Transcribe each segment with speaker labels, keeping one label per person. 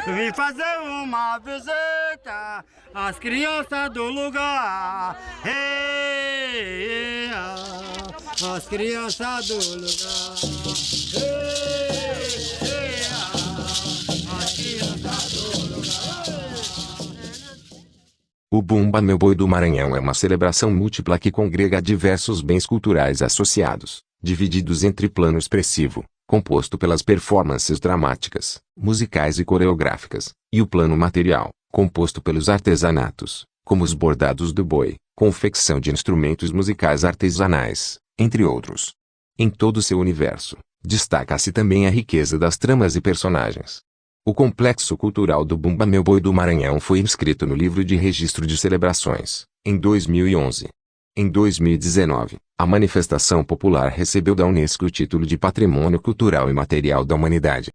Speaker 1: Vim fazer uma visita às crianças do lugar. Ei, as crianças do lugar. Ei, as crianças do lugar.
Speaker 2: O Bumba Meu Boi do Maranhão é uma celebração múltipla que congrega diversos bens culturais associados, divididos entre plano expressivo, composto pelas performances dramáticas, musicais e coreográficas, e o plano material, composto pelos artesanatos, como os bordados do boi, confecção de instrumentos musicais artesanais, entre outros. Em todo seu universo, destaca-se também a riqueza das tramas e personagens. O complexo cultural do Bumba Meu Boi do Maranhão foi inscrito no Livro de Registro de Celebrações, em 2011. Em 2019, a manifestação popular recebeu da Unesco o título de Patrimônio Cultural e Material da Humanidade.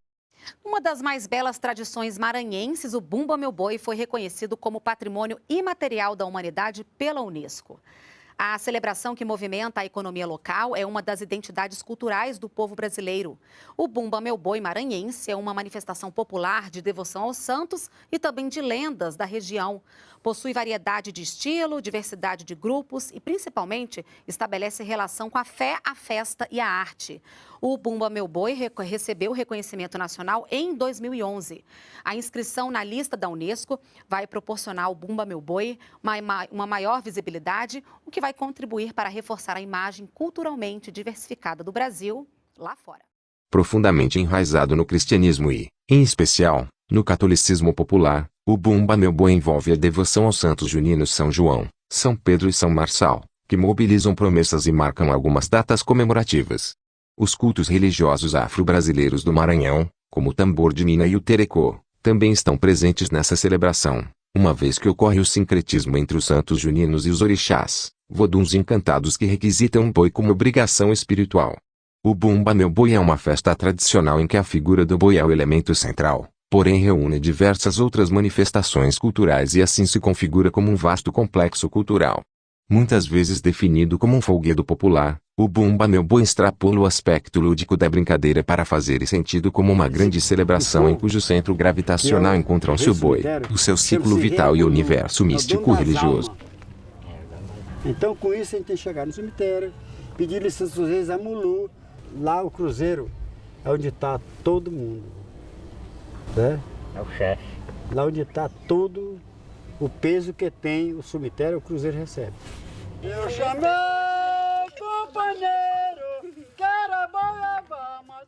Speaker 3: Uma das mais belas tradições maranhenses, o Bumba Meu Boi foi reconhecido como Patrimônio Imaterial da Humanidade pela Unesco. A celebração que movimenta a economia local é uma das identidades culturais do povo brasileiro. O Bumba Meu Boi maranhense é uma manifestação popular de devoção aos santos e também de lendas da região. Possui variedade de estilo, diversidade de grupos e, principalmente, estabelece relação com a fé, a festa e a arte. O Bumba Meu Boi recebeu reconhecimento nacional em 2011. A inscrição na lista da Unesco vai proporcionar ao Bumba Meu Boi uma maior visibilidade, o que vai contribuir para reforçar a imagem culturalmente diversificada do Brasil lá fora.
Speaker 2: Profundamente enraizado no cristianismo e, em especial, no catolicismo popular, o Bumba Meu Boi envolve a devoção aos santos juninos São João, São Pedro e São Marçal, que mobilizam promessas e marcam algumas datas comemorativas. Os cultos religiosos afro-brasileiros do Maranhão, como o tambor de Nina e o terecô, também estão presentes nessa celebração, uma vez que ocorre o sincretismo entre os santos juninos e os orixás, voduns encantados que requisitam um boi como obrigação espiritual. O Bumba Meu Boi é uma festa tradicional em que a figura do boi é o elemento central, porém reúne diversas outras manifestações culturais e assim se configura como um vasto complexo cultural. Muitas vezes definido como um folguedo popular, o Bumba Meu Boi extrapola o aspecto lúdico da brincadeira para fazer sentido como uma grande celebração em cujo centro gravitacional encontram-se o boi, o seu ciclo vital e o universo místico religioso.
Speaker 1: Então, com isso, a gente tem que chegar no cemitério, pedir licença aos reis a Mulu. Lá o cruzeiro é onde está todo mundo, né?
Speaker 4: É o chefe.
Speaker 1: Lá onde está todo o peso que tem o cemitério, o cruzeiro recebe. Eu chamei companheiro, quero vamos.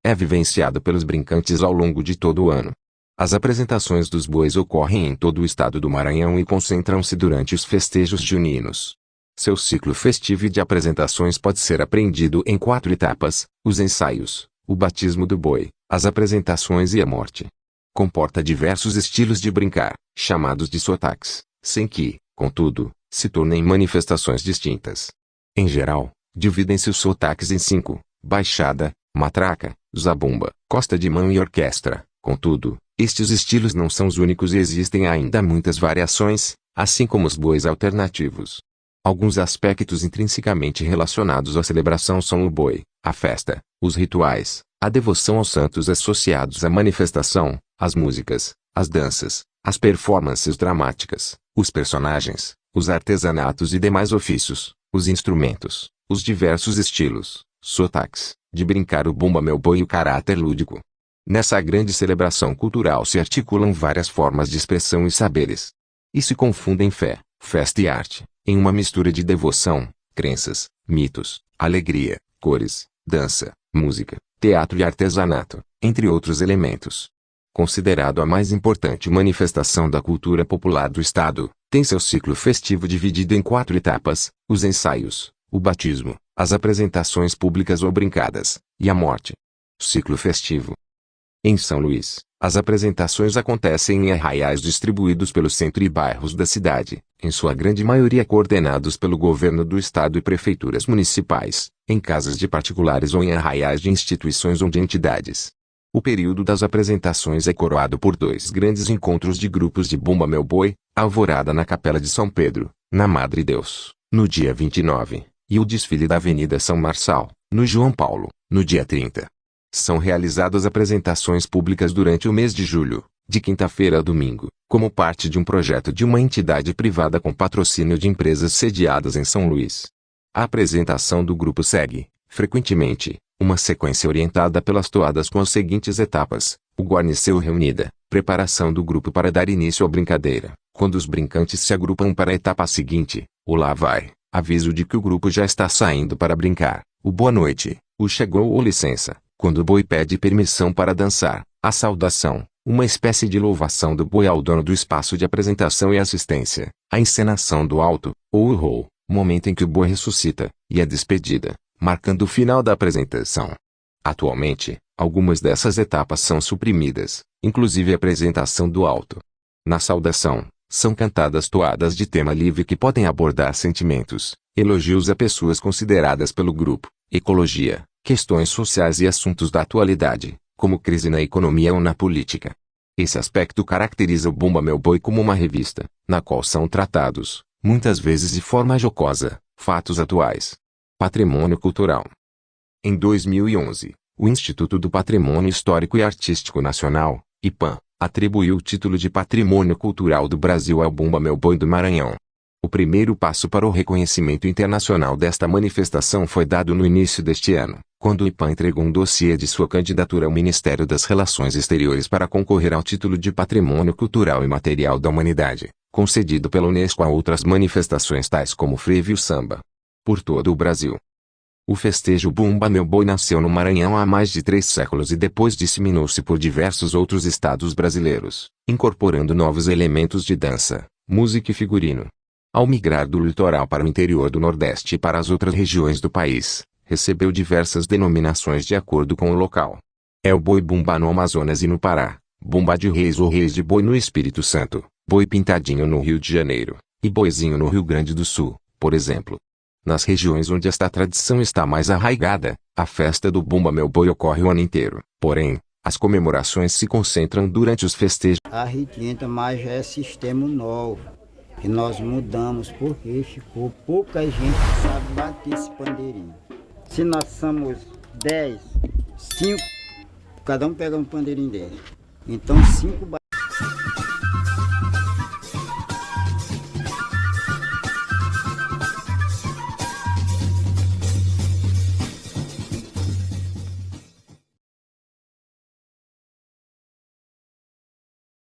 Speaker 2: É vivenciado pelos brincantes ao longo de todo o ano. As apresentações dos bois ocorrem em todo o estado do Maranhão e concentram-se durante os festejos juninos. Seu ciclo festivo e de apresentações pode ser apreendido em 4 etapas: os ensaios, o batismo do boi, as apresentações e a morte. Comporta diversos estilos de brincar, chamados de sotaques, sem que, contudo, se tornem manifestações distintas. Em geral, dividem-se os sotaques em 5: baixada, matraca, zabumba, costa de mão e orquestra. Contudo, estes estilos não são os únicos e existem ainda muitas variações, assim como os bois alternativos. Alguns aspectos intrinsecamente relacionados à celebração são o boi, a festa, os rituais, a devoção aos santos associados à manifestação, as músicas, as danças, as performances dramáticas, os personagens, os artesanatos e demais ofícios, os instrumentos, os diversos estilos, sotaques, de brincar o Bumba Meu Boi e o caráter lúdico. Nessa grande celebração cultural se articulam várias formas de expressão e saberes. E se confundem fé, festa e arte, em uma mistura de devoção, crenças, mitos, alegria, cores, dança, música, teatro e artesanato, entre outros elementos. Considerado a mais importante manifestação da cultura popular do estado, tem seu ciclo festivo dividido em 4 etapas: os ensaios, o batismo, as apresentações públicas ou brincadas, e a morte. Ciclo festivo. Em São Luís, as apresentações acontecem em arraiais distribuídos pelo centro e bairros da cidade, em sua grande maioria coordenados pelo governo do estado e prefeituras municipais, em casas de particulares ou em arraiais de instituições ou de entidades. O período das apresentações é coroado por 2 grandes encontros de grupos de Bumba Meu Boi, Alvorada na Capela de São Pedro, na Madre Deus, no dia 29, e o desfile da Avenida São Marçal, no João Paulo, no dia 30. São realizadas apresentações públicas durante o mês de julho, de quinta-feira a domingo, como parte de um projeto de uma entidade privada com patrocínio de empresas sediadas em São Luís. A apresentação do grupo segue, frequentemente, uma sequência orientada pelas toadas com as seguintes etapas: o guarniceu reunida, preparação do grupo para dar início à brincadeira, quando os brincantes se agrupam para a etapa seguinte, o lá vai, aviso de que o grupo já está saindo para brincar, o boa noite, o chegou ou licença, quando o boi pede permissão para dançar, a saudação, uma espécie de louvação do boi ao dono do espaço de apresentação e assistência, a encenação do alto, ou o roll, momento em que o boi ressuscita, e a despedida, marcando o final da apresentação. Atualmente, algumas dessas etapas são suprimidas, inclusive a apresentação do alto. Na saudação, são cantadas toadas de tema livre que podem abordar sentimentos, elogios a pessoas consideradas pelo grupo, ecologia, questões sociais e assuntos da atualidade, como crise na economia ou na política. Esse aspecto caracteriza o Bumba Meu Boi como uma revista, na qual são tratados, muitas vezes de forma jocosa, fatos atuais. Patrimônio cultural. Em 2011, o Instituto do Patrimônio Histórico e Artístico Nacional, IPAM, atribuiu o título de Patrimônio Cultural do Brasil ao Bumba Meu Boi do Maranhão. O primeiro passo para o reconhecimento internacional desta manifestação foi dado no início deste ano, quando o IPAM entregou um dossiê de sua candidatura ao Ministério das Relações Exteriores para concorrer ao título de Patrimônio Cultural Imaterial da Humanidade, concedido pela Unesco a outras manifestações tais como frevo e o samba. Por todo o Brasil. O festejo Bumba Meu Boi nasceu no Maranhão há mais de 3 séculos e depois disseminou-se por diversos outros estados brasileiros, incorporando novos elementos de dança, música e figurino. Ao migrar do litoral para o interior do Nordeste e para as outras regiões do país, recebeu diversas denominações de acordo com o local. É o boi bumbá no Amazonas e no Pará, bumba de reis ou reis de boi no Espírito Santo, boi pintadinho no Rio de Janeiro, e boizinho no Rio Grande do Sul, por exemplo. Nas regiões onde esta tradição está mais arraigada, a festa do Bumba Meu Boi ocorre o ano inteiro. Porém, as comemorações se concentram durante os festejos.
Speaker 1: A Ritinha, mas já é sistema novo, que nós mudamos porque ficou pouca gente que sabe bater esse pandeirinho. Se nós somos 10, 5, cada um pega um pandeirinho dele. Então 5